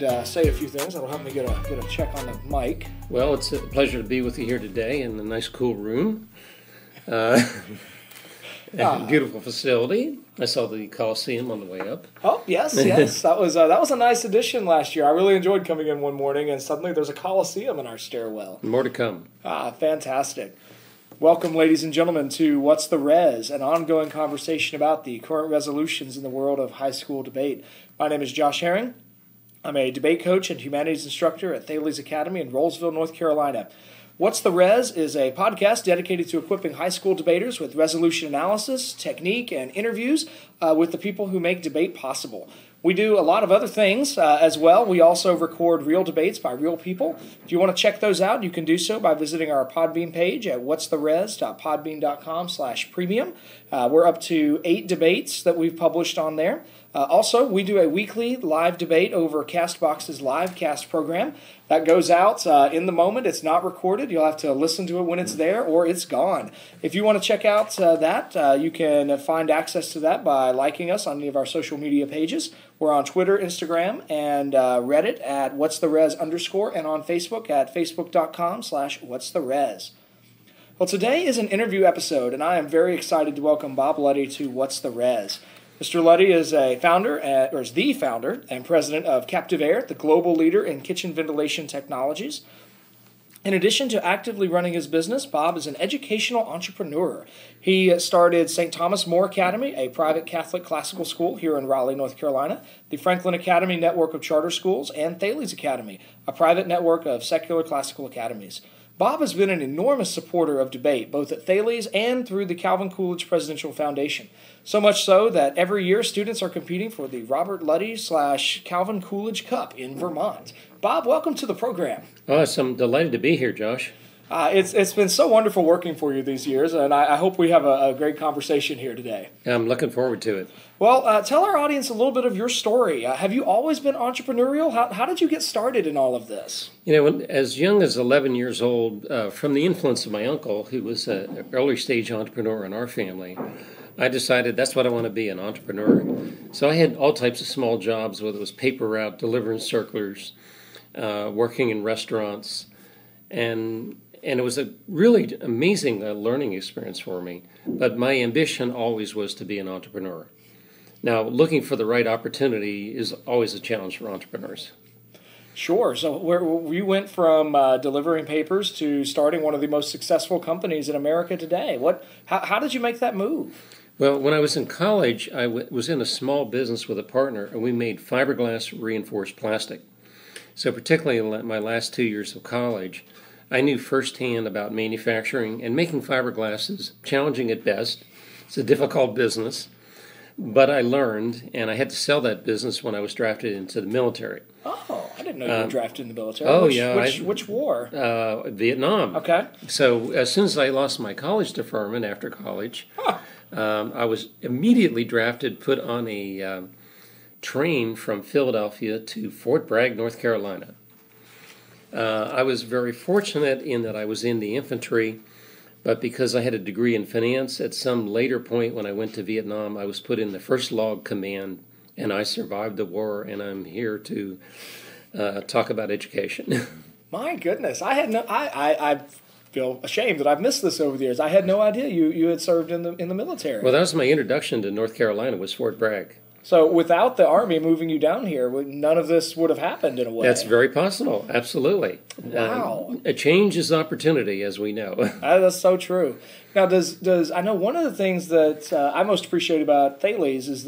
could say a few things. That'll help me get a check on the mic. Well, it's a pleasure to be with you here today in a nice, cool room. Beautiful facility. I saw the Coliseum on the way up. Oh, yes. That was a nice addition last year. I really enjoyed coming in one morning, and suddenly there's a Coliseum in our stairwell. More to come. Fantastic. Welcome, ladies and gentlemen, to What's the Res, an ongoing conversation about the current resolutions in the world of high school debate. My name is Josh Herring. I'm a debate coach and humanities instructor at Thales Academy in Rolesville, North Carolina. What's the Res is a podcast dedicated to equipping high school debaters with resolution analysis, technique, and interviews with the people who make debate possible. We do a lot of other things as well. We also record real debates by real people. If you want to check those out, you can do so by visiting our Podbean page at what'stheres.podbean.com/premium. We're up to 8 debates that we've published on there. Also, we do a weekly live debate over CastBox's Livecast program. That goes out in the moment. It's not recorded. You'll have to listen to it when it's there or it's gone. If you want to check out that, you can find access to that by liking us on any of our social media pages. We're on Twitter, Instagram, and Reddit at what'stheres_ and on Facebook at facebook.com/what'stheres. Well, today is an interview episode, and I am very excited to welcome Bob Luddy to What's the Res. Mr. Luddy is the founder and president of Captive Air, the global leader in kitchen ventilation technologies. In addition to actively running his business, Bob is an educational entrepreneur. He started St. Thomas More Academy, a private Catholic classical school here in Raleigh, North Carolina, the Franklin Academy network of charter schools, and Thales Academy, a private network of secular classical academies. Bob has been an enormous supporter of debate, both at Thales and through the Calvin Coolidge Presidential Foundation. So much so that every year students are competing for the Robert Luddy / Calvin Coolidge Cup in Vermont. Bob, welcome to the program. Oh, I'm delighted to be here, Josh. It's been so wonderful working for you these years, and I hope we have a great conversation here today. I'm looking forward to it. Well, tell our audience a little bit of your story. Have you always been entrepreneurial? How did you get started in all of this? You know, as young as 11 years old, from the influence of my uncle, who was an early stage entrepreneur in our family, I decided that's what I want to be, an entrepreneur. So I had all types of small jobs, whether it was paper route, delivering circulars, working in restaurants, and it was a really amazing learning experience for me. But my ambition always was to be an entrepreneur. Now, looking for the right opportunity is always a challenge for entrepreneurs. Sure. So you went from delivering papers to starting one of the most successful companies in America today. How did you make that move? Well, when I was in college, I was in a small business with a partner, and we made fiberglass reinforced plastic. So particularly in my last 2 years of college, I knew firsthand about manufacturing, and making fiberglass is challenging at best. It's a difficult business, but I learned, and I had to sell that business when I was drafted into the military. Oh, I didn't know you were drafted in the military. Which war? Vietnam. Okay. So as soon as I lost my college deferment after college, I was immediately drafted, put on a train from Philadelphia to Fort Bragg, North Carolina. I was very fortunate in that I was in the infantry, but because I had a degree in finance, at some later point when I went to Vietnam, I was put in the First Log Command, and I survived the war, and I'm here to talk about education. My goodness, I feel ashamed that I've missed this over the years. I had no idea you had served in the military. Well, that was my introduction to North Carolina, was Fort Bragg. So without the Army moving you down here, none of this would have happened in a way. That's very possible. Absolutely. Wow. A change is opportunity, as we know. That's so true. Now, does I know one of the things that I most appreciate about Thales is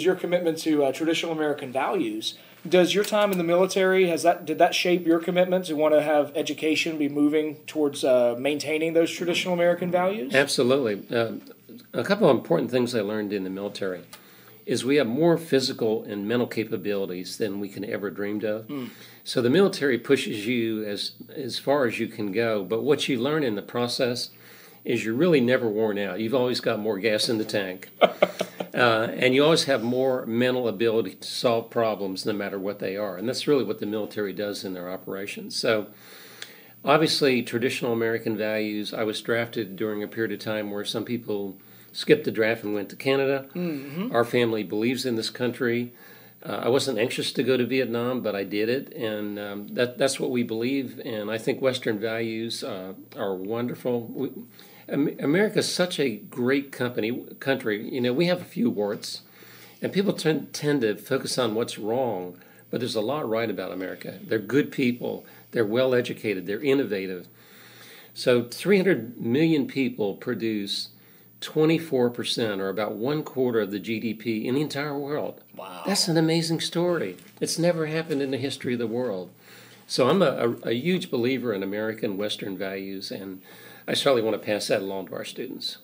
your commitment to traditional American values. Does your time in the military, did that shape your commitment to want to have education be moving towards maintaining those traditional American values? Absolutely. A couple of important things I learned in the military is we have more physical and mental capabilities than we can ever dreamed of. So the military pushes you as far as you can go, but what you learn in the process is you're really never worn out. You've always got more gas in the tank. And you always have more mental ability to solve problems no matter what they are. And that's really what the military does in their operations. So obviously traditional American values, I was drafted during a period of time where some people skipped the draft and went to Canada. Mm-hmm. Our family believes in this country. I wasn't anxious to go to Vietnam, but I did it, and that's what we believe. And I think Western values are wonderful. America's such a great country. You know, we have a few warts, and people tend to focus on what's wrong, but there's a lot right about America. They're good people. They're well educated. They're innovative. So 300 million people produce 24%, or about 1/4 of the GDP in the entire world. Wow. That's an amazing story. It's never happened in the history of the world. So I'm a huge believer in American Western values, and I certainly want to pass that along to our students.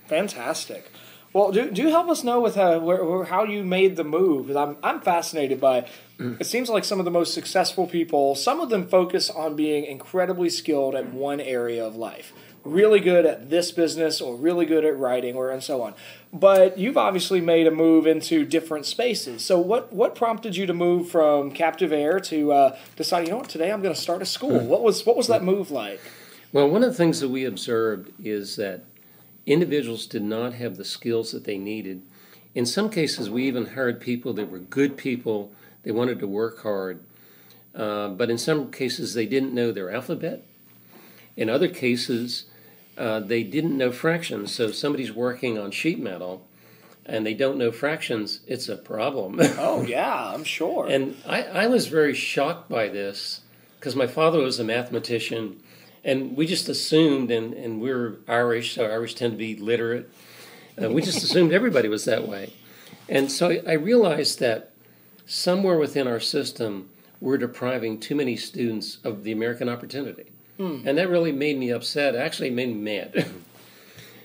Fantastic. Well, do help us know with how you made the move, because I'm fascinated by. It seems like some of the most successful people, some of them focus on being incredibly skilled at one area of life, really good at this business or really good at writing and so on. But you've obviously made a move into different spaces. So what prompted you to move from Captive Air to decide, you know what, today I'm going to start a school? What was that move like? Well, one of the things that we observed is that individuals did not have the skills that they needed. In some cases, we even hired people that were good people. They wanted to work hard. But in some cases, they didn't know their alphabet. In other cases, they didn't know fractions. So if somebody's working on sheet metal and they don't know fractions, it's a problem. Oh, yeah, I'm sure. And I was very shocked by this because my father was a mathematician, and we just assumed, and we're Irish, so Irish tend to be literate. We just assumed everybody was that way. And so I realized that somewhere within our system, we're depriving too many students of the American opportunity. And that really made me upset. Actually, made me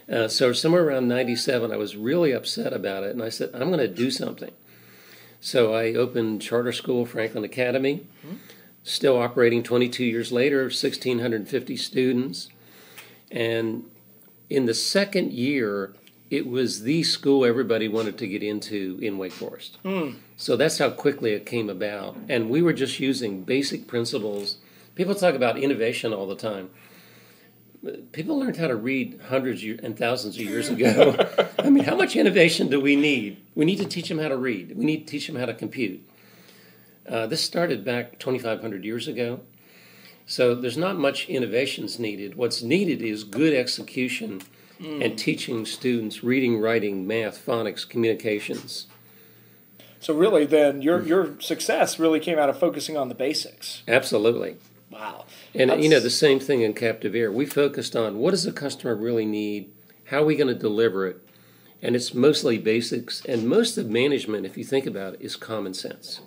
mad. So somewhere around 97, I was really upset about it, and I said, I'm going to do something. So I opened charter school, Franklin Academy, still operating 22 years later, 1,650 students. And in the second year, it was the school everybody wanted to get into in Wake Forest. So that's how quickly it came about. And we were just using basic principles. People talk about innovation all the time. People learned how to read hundreds and thousands of years ago. I mean, how much innovation do we need? We need to teach them how to read. We need to teach them how to compute. This started back 2,500 years ago. So there's not much innovations needed. What's needed is good execution and teaching students reading, writing, math, phonics, communications. So really, then, your success really came out of focusing on the basics. Absolutely. Wow. And, the same thing in Captive Air. We focused on what does the customer really need, how are we going to deliver it, and it's mostly basics. And most of management, if you think about it, is common sense.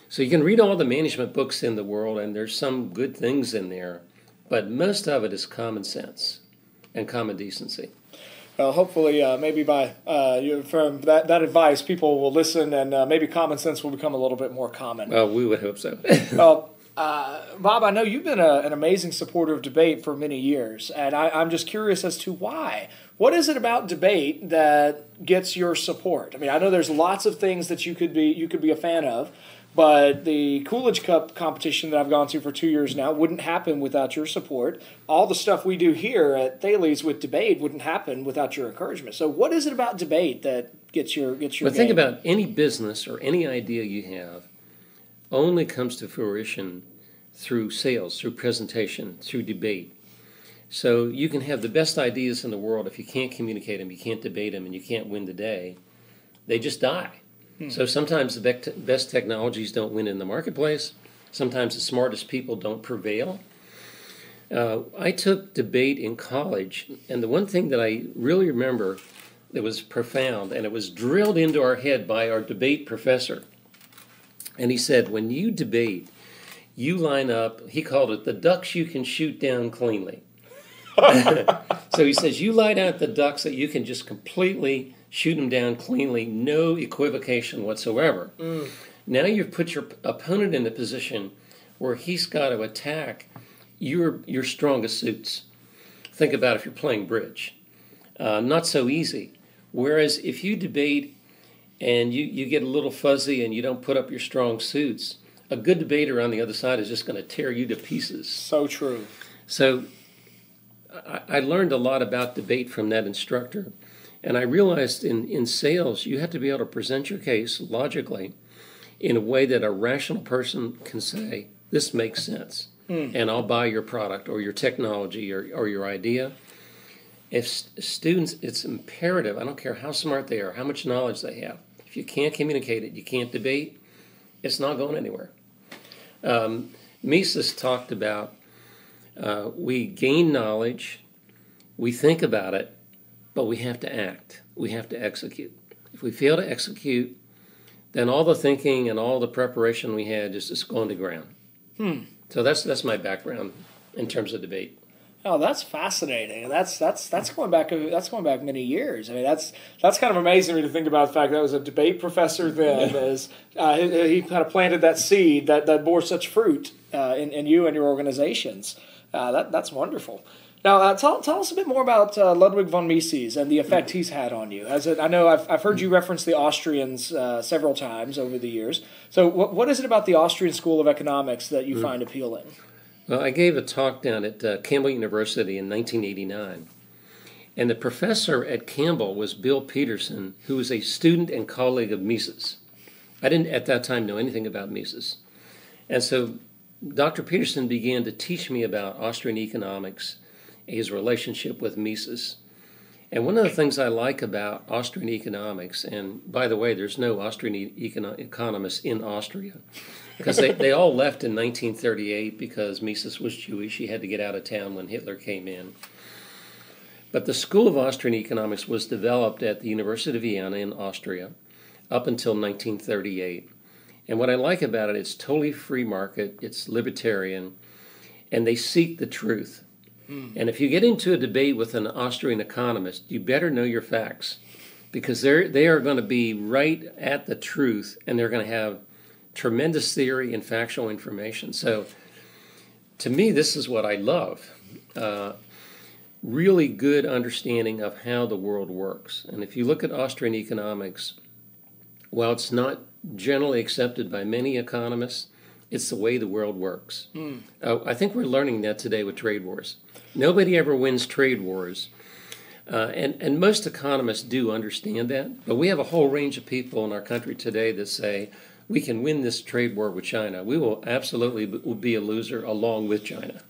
So you can read all the management books in the world, and there's some good things in there, but most of it is common sense and common decency. Well, hopefully, maybe by from that advice, people will listen, and maybe common sense will become a little bit more common. We would hope so. Well, Bob, I know you've been an amazing supporter of debate for many years, and I'm just curious as to why. What is it about debate that gets your support? I mean, I know there's lots of things that you could be a fan of, but the Coolidge Cup competition that I've gone to for 2 years now wouldn't happen without your support. All the stuff we do here at Thales with debate wouldn't happen without your encouragement. So what is it about debate that gets your But think about any business or any idea you have only comes to fruition through sales, through presentation, through debate. So you can have the best ideas in the world. If you can't communicate them, you can't debate them, and you can't win the day, they just die. So sometimes the best technologies don't win in the marketplace. Sometimes the smartest people don't prevail. I took debate in college, and the one thing that I really remember that was profound, and it was drilled into our head by our debate professor. And he said, when you debate, you line up, he called it the ducks you can shoot down cleanly. So he says, you line out the ducks that you can just completely shoot them down cleanly, no equivocation whatsoever. Now you've put your opponent in a position where he's got to attack your strongest suits. Think about if you're playing bridge. Not so easy. Whereas if you debate and you get a little fuzzy and you don't put up your strong suits, a good debater on the other side is just going to tear you to pieces. So true. So I learned a lot about debate from that instructor. And I realized in sales, you have to be able to present your case logically, in a way that a rational person can say, this makes sense, and I'll buy your product or your technology or your idea. If students, it's imperative, I don't care how smart they are, how much knowledge they have, if you can't communicate it, you can't debate, it's not going anywhere. Mises talked about we gain knowledge, we think about it, but we have to act. We have to execute. If we fail to execute, then all the thinking and all the preparation we had just going to ground. So that's my background in terms of debate. Oh, that's fascinating. That's going back many years. I mean, that's kind of amazing to me to think about the fact that I was a debate professor then. As he kind of planted that seed that bore such fruit in you and your organizations. That's wonderful. Now, tell us a bit more about Ludwig von Mises and the effect he's had on you. I know I've heard you reference the Austrians several times over the years. So what is it about the Austrian School of Economics that you find appealing? Well, I gave a talk down at Campbell University in 1989. And the professor at Campbell was Bill Peterson, who was a student and colleague of Mises. I didn't at that time know anything about Mises. And so Dr. Peterson began to teach me about Austrian economics, his relationship with Mises. And one of the things I like about Austrian economics, and by the way, there's no Austrian economists in Austria, because they all left in 1938 because Mises was Jewish. He had to get out of town when Hitler came in. But the School of Austrian Economics was developed at the University of Vienna in Austria up until 1938. And what I like about it, it's totally free market, it's libertarian, and they seek the truth. And if you get into a debate with an Austrian economist, you better know your facts, because they are going to be right at the truth, and they're going to have tremendous theory and factual information. So to me, this is what I love. Really good understanding of how the world works. And if you look at Austrian economics, while it's not generally accepted by many economists, it's the way the world works. I think we're learning that today with trade wars. Nobody ever wins trade wars. And most economists do understand that. But we have a whole range of people in our country today that say, we can win this trade war with China. We will absolutely be a loser along with China.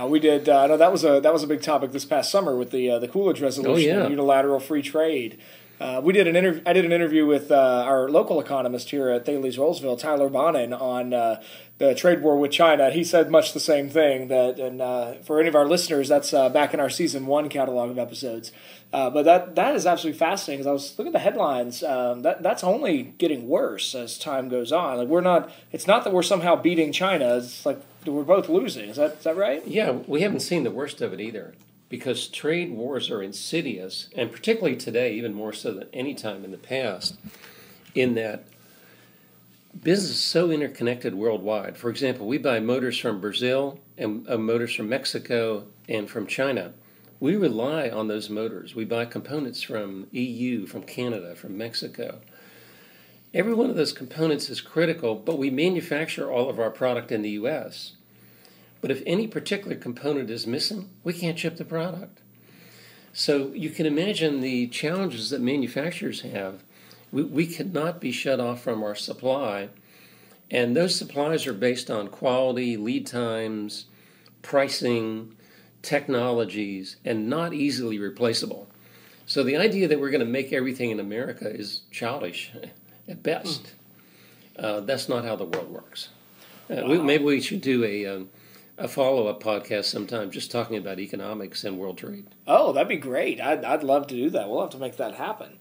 We did. I know that was a big topic this past summer with the Coolidge Resolution, and unilateral free trade. I did an interview with our local economist here at Thales Rollsville, Tyler Bonin, on the trade war with China. He said much the same thing. And for any of our listeners, that's back in our season 1 catalog of episodes. But that is absolutely fascinating. Because I was looking at the headlines. That's only getting worse as time goes on. Like it's not that we're somehow beating China. It's like we're both losing. Is that right? Yeah, we haven't seen the worst of it either. Because trade wars are insidious, and particularly today, even more so than any time in the past, in that business is so interconnected worldwide. For example, we buy motors from Brazil and motors from Mexico and from China. We rely on those motors. We buy components from EU, from Canada, from Mexico. Every one of those components is critical, but we manufacture all of our product in the U.S., but if any particular component is missing, we can't ship the product. So you can imagine the challenges that manufacturers have. We cannot be shut off from our supply. And those supplies are based on quality, lead times, pricing, technologies, and not easily replaceable. So the idea that we're going to make everything in America is childish at best. That's not how the world works. Maybe we should do a follow-up podcast sometime just talking about economics and world trade. Oh, that'd be great. I'd love to do that. We'll have to make that happen.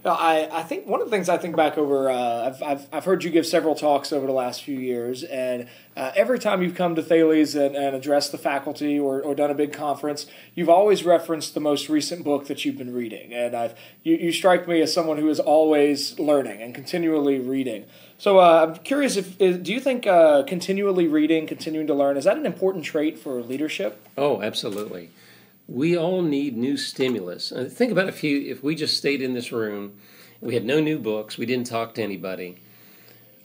I think one of the things I think back over, I've heard you give several talks over the last few years, and every time you've come to Thales and addressed the faculty or done a big conference, you've always referenced the most recent book that you've been reading. And you strike me as someone who is always learning and continually reading. So I'm curious, do you think continually reading, continuing to learn, is that an important trait for leadership? Oh, absolutely. We all need new stimulus. Think about if we just stayed in this room, we had no new books, we didn't talk to anybody,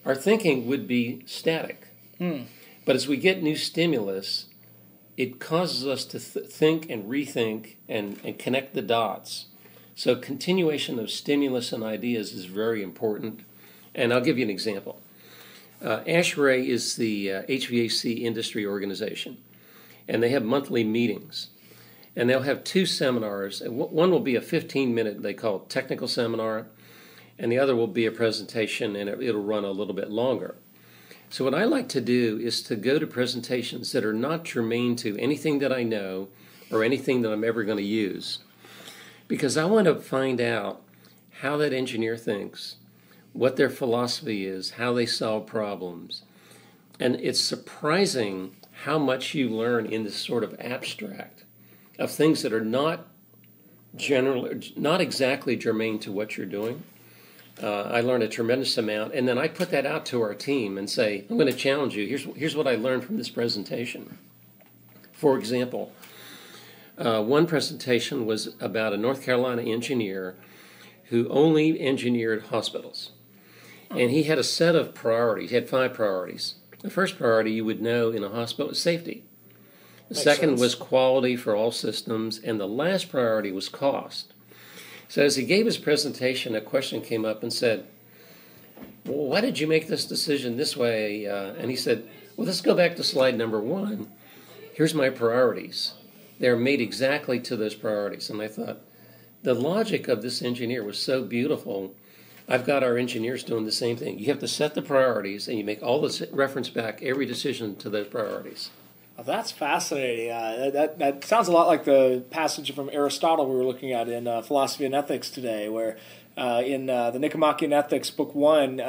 our thinking would be static. But as we get new stimulus, it causes us to think and rethink and connect the dots. So continuation of stimulus and ideas is very important. And I'll give you an example. ASHRAE is the HVAC industry organization, and they have monthly meetings. And they'll have two seminars. One will be a 15-minute, they call it technical seminar, and the other will be a presentation, and it'll run a little bit longer. So what I like to do is to go to presentations that are not germane to anything that I know or anything that I'm ever going to use, because I want to find out how that engineer thinks, what their philosophy is, how they solve problems. And it's surprising how much you learn in this sort of abstract of things that are not exactly germane to what you're doing. I learned a tremendous amount, and then I put that out to our team and say, I'm going to challenge you. Here's what I learned from this presentation. For example, one presentation was about a North Carolina engineer who only engineered hospitals. And he had a set of priorities. He had 5 priorities. The first priority you would know in a hospital is safety. The second was quality for all systems, and the last priority was cost. So as he gave his presentation, a question came up and said, well, why did you make this decision this way? And he said, well, let's go back to slide number 1. Here's my priorities. They're made exactly to those priorities. And I thought, the logic of this engineer was so beautiful. I've got our engineers doing the same thing. You have to set the priorities, and you make all the reference back every decision to those priorities. Oh, that's fascinating. That sounds a lot like the passage from Aristotle we were looking at in Philosophy and Ethics today, where in the Nicomachean Ethics, Book 1,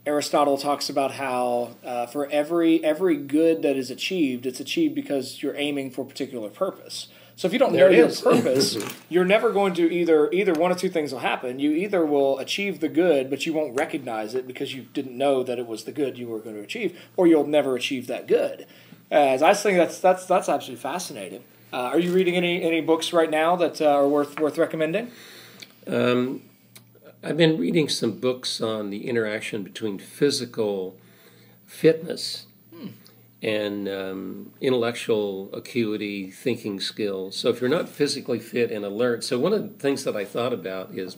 Aristotle talks about how for every good that is achieved, it's achieved because you're aiming for a particular purpose. So if you don't know your purpose, you're never going to either one of two things will happen. You either will achieve the good, but you won't recognize it because you didn't know that it was the good you were going to achieve, or you'll never achieve that good. As I think that's absolutely fascinating. Are you reading any books right now that are worth recommending? I've been reading some books on the interaction between physical fitness and intellectual acuity, thinking skills. So if you're not physically fit and alert, so one of the things that I thought about is,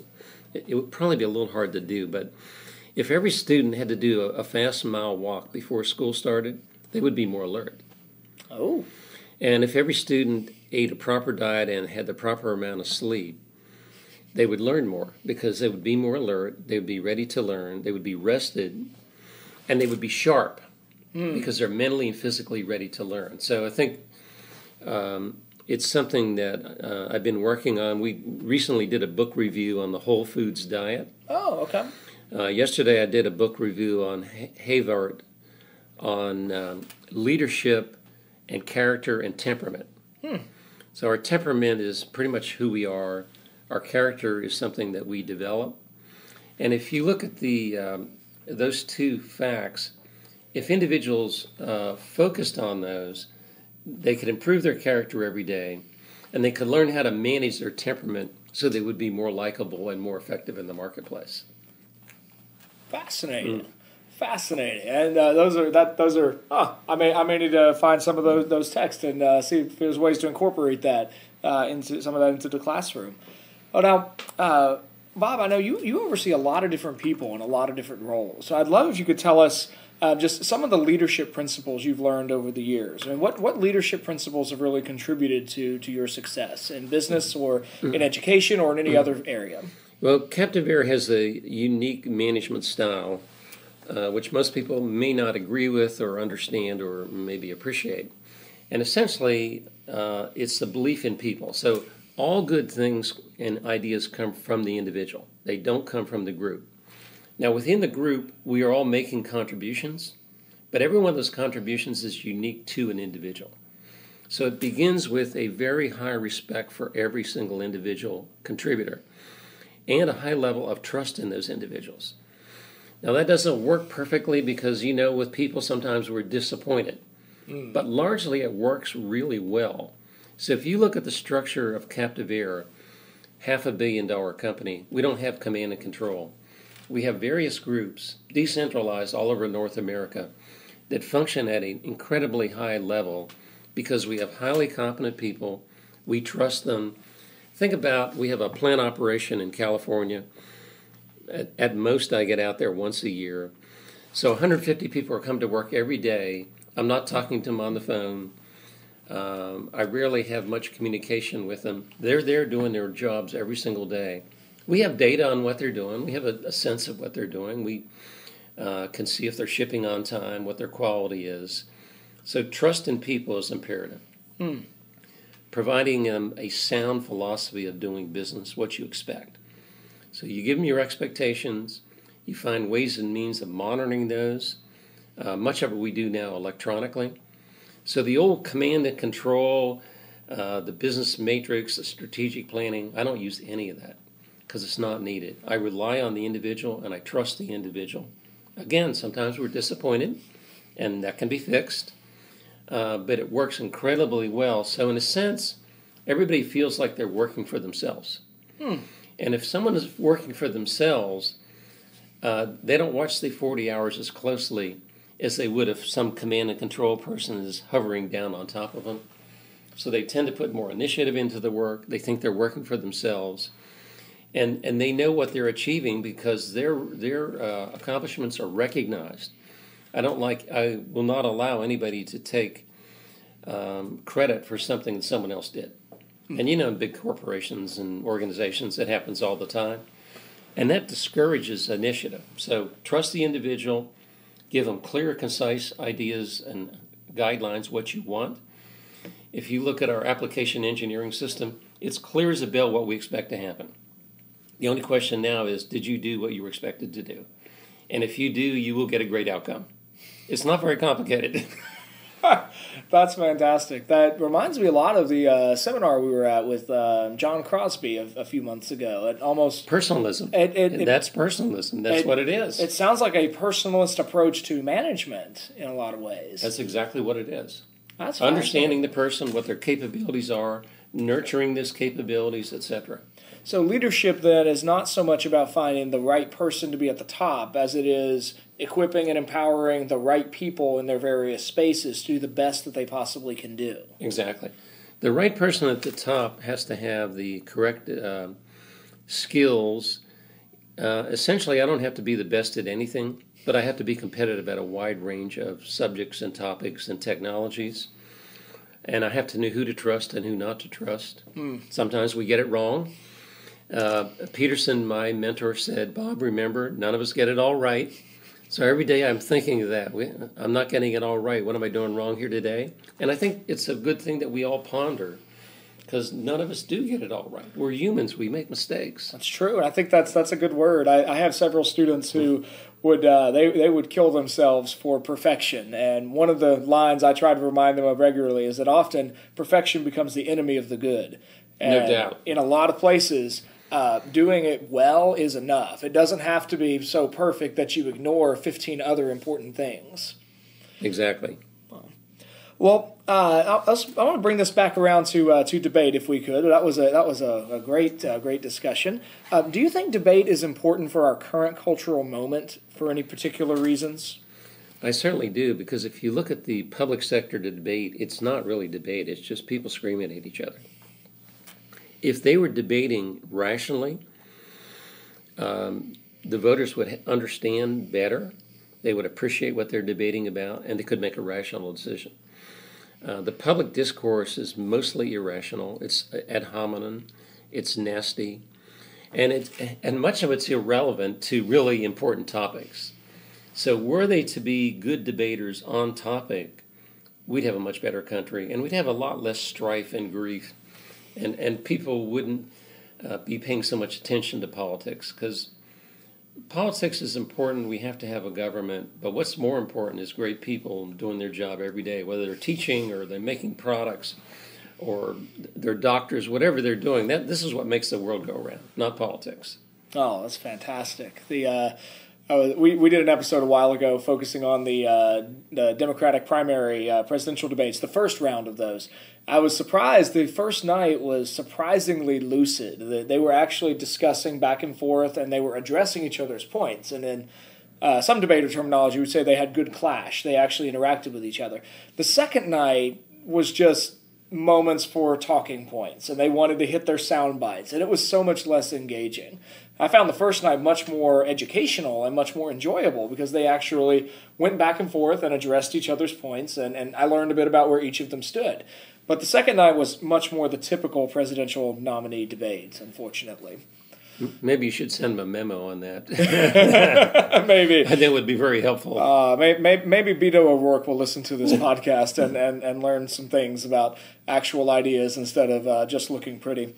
it would probably be a little hard to do, but if every student had to do a fast mile walk before school started, they would be more alert. Oh. And if every student ate a proper diet and had the proper amount of sleep, they would learn more because they would be more alert, they would be ready to learn, they would be rested, and they would be sharp because they're mentally and physically ready to learn. So I think it's something that I've been working on. We recently did a book review on the whole foods diet. Oh, okay. Yesterday I did a book review on Havart on leadership and character and temperament. So our temperament is pretty much who we are. Our character is something that we develop. And if you look at those two facts, if individuals focused on those, they could improve their character every day, and they could learn how to manage their temperament so they would be more likable and more effective in the marketplace. Fascinating. Fascinating, and those are. I may need to find some of those texts and see if there's ways to incorporate that into the classroom. Oh, now, Bob, I know you oversee a lot of different people in a lot of different roles. So I'd love if you could tell us just some of the leadership principles you've learned over the years. I mean, what leadership principles have really contributed to your success in business or in education or in any other area? Well, Captive Air has a unique management style, which most people may not agree with or understand or maybe appreciate. And essentially, it's the belief in people. So all good things and ideas come from the individual. They don't come from the group. Now, within the group, we are all making contributions, but every one of those contributions is unique to an individual. So it begins with a very high respect for every single individual contributor and a high level of trust in those individuals. Now, that doesn't work perfectly because, with people sometimes we're disappointed, but largely it works really well. So if you look at the structure of Captive Air, $500 million company, we don't have command and control. We have various groups, decentralized all over North America, that function at an incredibly high level because we have highly competent people. We trust them. Think about, we have a plant operation in California. At most, I get out there once a year. So 150 people are come to work every day. I'm not talking to them on the phone. I rarely have much communication with them. They're there doing their jobs every single day. We have data on what they're doing. We have a sense of what they're doing. We can see if they're shipping on time, what their quality is. So trust in people is imperative. Providing them a sound philosophy of doing business, what you expect. So you give them your expectations. You find ways and means of monitoring those. Much of it we do now electronically. So the old command and control, the business matrix, the strategic planning, I don't use any of that because it's not needed. I rely on the individual and I trust the individual. Again, sometimes we're disappointed and that can be fixed, but it works incredibly well. So in a sense, everybody feels like they're working for themselves. And if someone is working for themselves, they don't watch the 40 hours as closely as they would if some command and control person is hovering down on top of them. So they tend to put more initiative into the work. They think they're working for themselves. And they know what they're achieving because their accomplishments are recognized. I will not allow anybody to take credit for something that someone else did. And in big corporations and organizations, that happens all the time. And that discourages initiative. So trust the individual, give them clear, concise ideas and guidelines, what you want. If you look at our application engineering system, it's clear as a bell what we expect to happen. The only question now is, did you do what you were expected to do? And if you do, you will get a great outcome. It's not very complicated. That's fantastic. That reminds me a lot of the seminar we were at with John Crosby a few months ago. It almost personalism. That's personalism. That's what it is. It sounds like a personalist approach to management in a lot of ways. That's exactly what it is. That's understanding the person, what their capabilities are, nurturing those capabilities, etc. So leadership then is not so much about finding the right person to be at the top as it is equipping and empowering the right people in their various spaces to do the best that they possibly can do. Exactly. The right person at the top has to have the correct skills. Essentially, I don't have to be the best at anything, but I have to be competitive at a wide range of subjects and topics and technologies. And I have to know who to trust and who not to trust. Sometimes we get it wrong. Peterson, my mentor, said, "Bob, remember, none of us get it all right." So every day I'm thinking of that. I'm not getting it all right. What am I doing wrong here today? And I think it's a good thing that we all ponder, because none of us do get it all right. We're humans. We make mistakes. That's true. And I think that's a good word. I have several students who would they would kill themselves for perfection. And one of the lines I try to remind them of regularly is that often perfection becomes the enemy of the good. And no doubt. In a lot of places, doing it well is enough. It doesn't have to be so perfect that you ignore 15 other important things. Exactly. Well, I want to bring this back around to debate, if we could. That was a great discussion. Do you think debate is important for our current cultural moment for any particular reasons? I certainly do, because if you look at the public sector debate, it's not really debate. It's just people screaming at each other. If they were debating rationally, the voters would understand better. They would appreciate what they're debating about, and they could make a rational decision. The public discourse is mostly irrational. It's ad hominem. It's nasty, and much of it's irrelevant to really important topics. So were they to be good debaters on topic, we'd have a much better country, and we'd have a lot less strife and grief. And people wouldn't be paying so much attention to politics, because politics is important. We have to have a government. But what's more important is great people doing their job every day, whether they're teaching or they're making products or they're doctors, whatever they're doing. This is what makes the world go around, not politics. Oh, that's fantastic. We did an episode a while ago focusing on the Democratic primary presidential debates, the first round of those. I was surprised. The first night was surprisingly lucid. They were actually discussing back and forth, and they were addressing each other's points. And in some debater terminology would say they had good clash. They actually interacted with each other. The second night was just moments for talking points, and they wanted to hit their sound bites, and it was so much less engaging. I found the first night much more educational and much more enjoyable because they actually went back and forth and addressed each other's points, and I learned a bit about where each of them stood. But the second night was much more the typical presidential nominee debates, unfortunately. Maybe you should send them a memo on that. Maybe. I think it would be very helpful. Maybe Beto O'Rourke will listen to this podcast and learn some things about actual ideas instead of just looking pretty.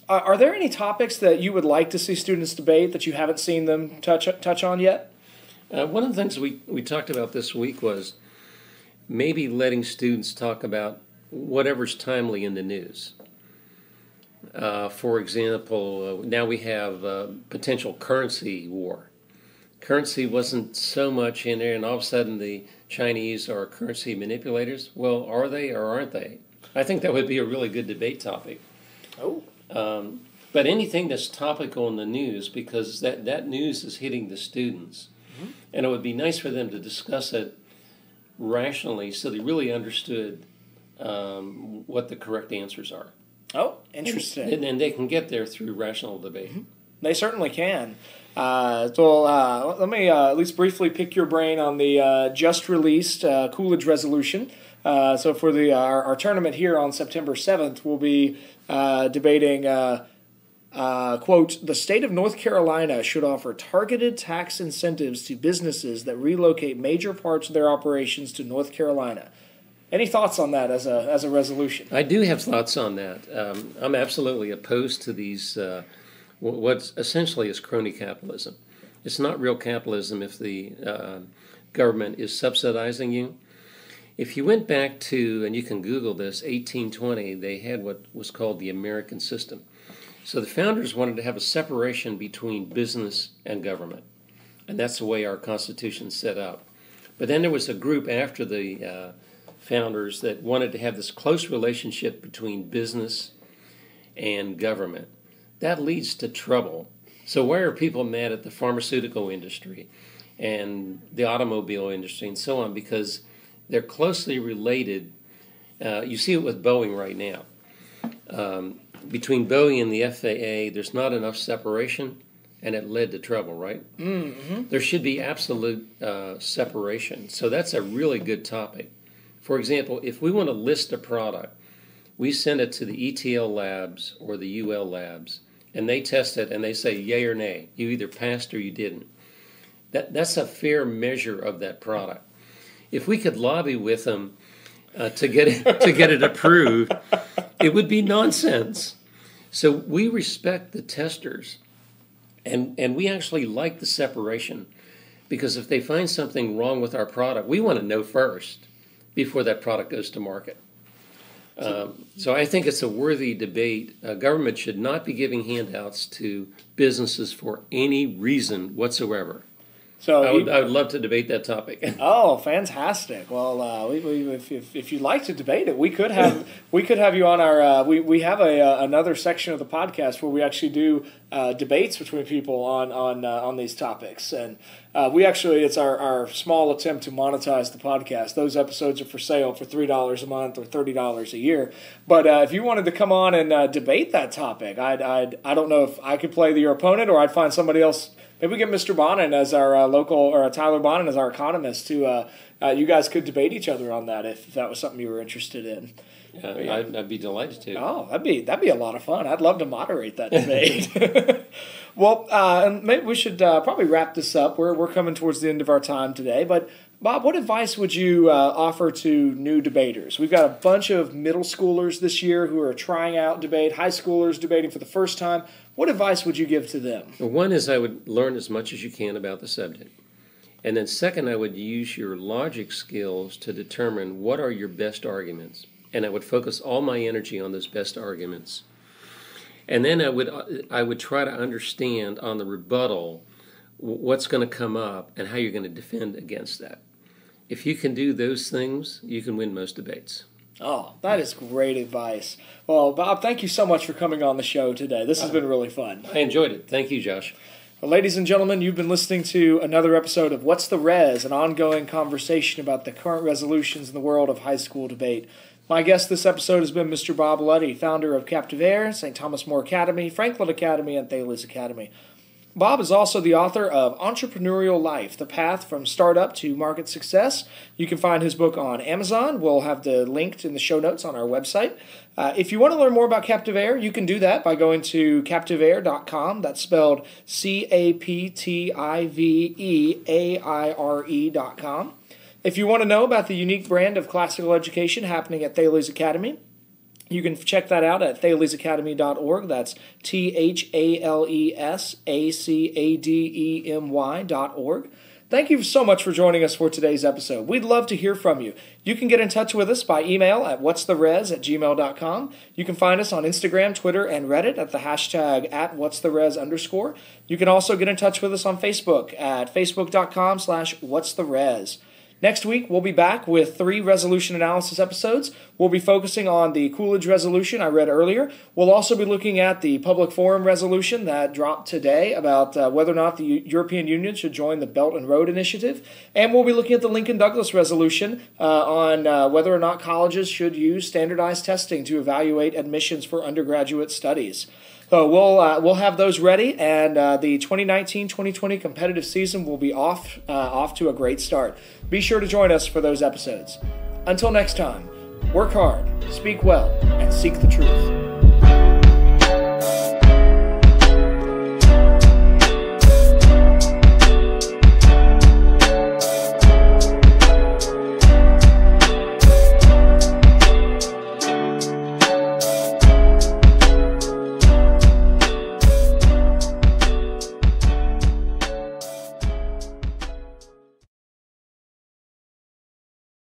Are there any topics that you would like to see students debate that you haven't seen them touch on yet? One of the things we talked about this week was maybe letting students talk about whatever's timely in the news. For example, now we have potential currency war. Currency wasn't so much in there, and all of a sudden the Chinese are currency manipulators. Well, are they or aren't they? I think that would be a really good debate topic. Oh. But anything that's topical in the news, because that news is hitting the students. Mm-hmm. And it would be nice for them to discuss it rationally so they really understood what the correct answers are. Oh, interesting. And they can get there through rational debate. Mm-hmm. They certainly can. Let me at least briefly pick your brain on the just released Coolidge resolution. So for our tournament here on September 7th, we'll be debating, quote, the state of North Carolina should offer targeted tax incentives to businesses that relocate major parts of their operations to North Carolina. Any thoughts on that as a resolution? I do have thoughts on that. I'm absolutely opposed to these, what essentially is crony capitalism. It's not real capitalism if the government is subsidizing you. If you went back to, and you can Google this, 1820, they had what was called the American system. So the founders wanted to have a separation between business and government. And that's the way our Constitution's set up. But then there was a group after the founders that wanted to have this close relationship between business and government. That leads to trouble. So why are people mad at the pharmaceutical industry and the automobile industry and so on? Because they're closely related. You see it with Boeing right now. Between Boeing and the FAA, there's not enough separation, and it led to trouble, right? Mm-hmm. There should be absolute separation. So that's a really good topic. For example, if we want to list a product, we send it to the ETL labs or the UL labs, and they test it, and they say yay or nay. You either passed or you didn't. That's a fair measure of that product. If we could lobby with them to get it approved, it would be nonsense. So we respect the testers, and we actually like the separation, because if they find something wrong with our product, we want to know first before that product goes to market. So I think it's a worthy debate. Government should not be giving handouts to businesses for any reason whatsoever. So I would love to debate that topic. Oh, fantastic! Well, if you'd like to debate it, we could have you on our. We have another section of the podcast where we actually do debates between people on these topics, and it's our small attempt to monetize the podcast. Those episodes are for sale for $3 a month or $30 a year. But if you wanted to come on and debate that topic, I don't know if I could play your opponent or I'd find somebody else. Maybe we get Mr. Bonin as our local, or Tyler Bonin as our economist. You guys could debate each other on that if that was something you were interested in. Yeah. I'd be delighted to. Oh, that'd be a lot of fun. I'd love to moderate that debate. Well, and maybe we should probably wrap this up. We're coming towards the end of our time today, but Bob, what advice would you offer to new debaters? We've got a bunch of middle schoolers this year who are trying out debate, high schoolers debating for the first time. What advice would you give to them? Well, one is I would learn as much as you can about the subject. And then second, I would use your logic skills to determine what are your best arguments. And I would focus all my energy on those best arguments. And then I would try to understand on the rebuttal what's going to come up and how you're going to defend against that. If you can do those things, you can win most debates. Oh, that is great advice. Well, Bob, thank you so much for coming on the show today. This has been really fun. I enjoyed it. Thank you, Josh. Well, ladies and gentlemen, you've been listening to another episode of What's the Res, an ongoing conversation about the current resolutions in the world of high school debate. My guest this episode has been Mr. Bob Luddy, founder of Captive Air, St. Thomas More Academy, Franklin Academy, and Thales Academy. Bob is also the author of Entrepreneurial Life, The Path from Startup to Market Success. You can find his book on Amazon. We'll have the link in the show notes on our website. If you want to learn more about Captive Air, you can do that by going to captiveair.com. That's spelled CAPTIVEAIRE.com. If you want to know about the unique brand of classical education happening at Thales Academy, you can check that out at thalesacademy.org. That's THALESACADEMY.org. Thank you so much for joining us for today's episode. We'd love to hear from you. You can get in touch with us by email at whatstherez@gmail.com. You can find us on Instagram, Twitter, and Reddit at the hashtag @whatstherez_. You can also get in touch with us on Facebook at facebook.com/whatstherez. Next week, we'll be back with 3 resolution analysis episodes. We'll be focusing on the Coolidge resolution I read earlier. We'll also be looking at the public forum resolution that dropped today about whether or not the European Union should join the Belt and Road Initiative. And we'll be looking at the Lincoln-Douglas resolution on whether or not colleges should use standardized testing to evaluate admissions for undergraduate studies. So we'll have those ready, and the 2019-2020 competitive season will be off to a great start. Be sure to join us for those episodes. Until next time, work hard, speak well, and seek the truth.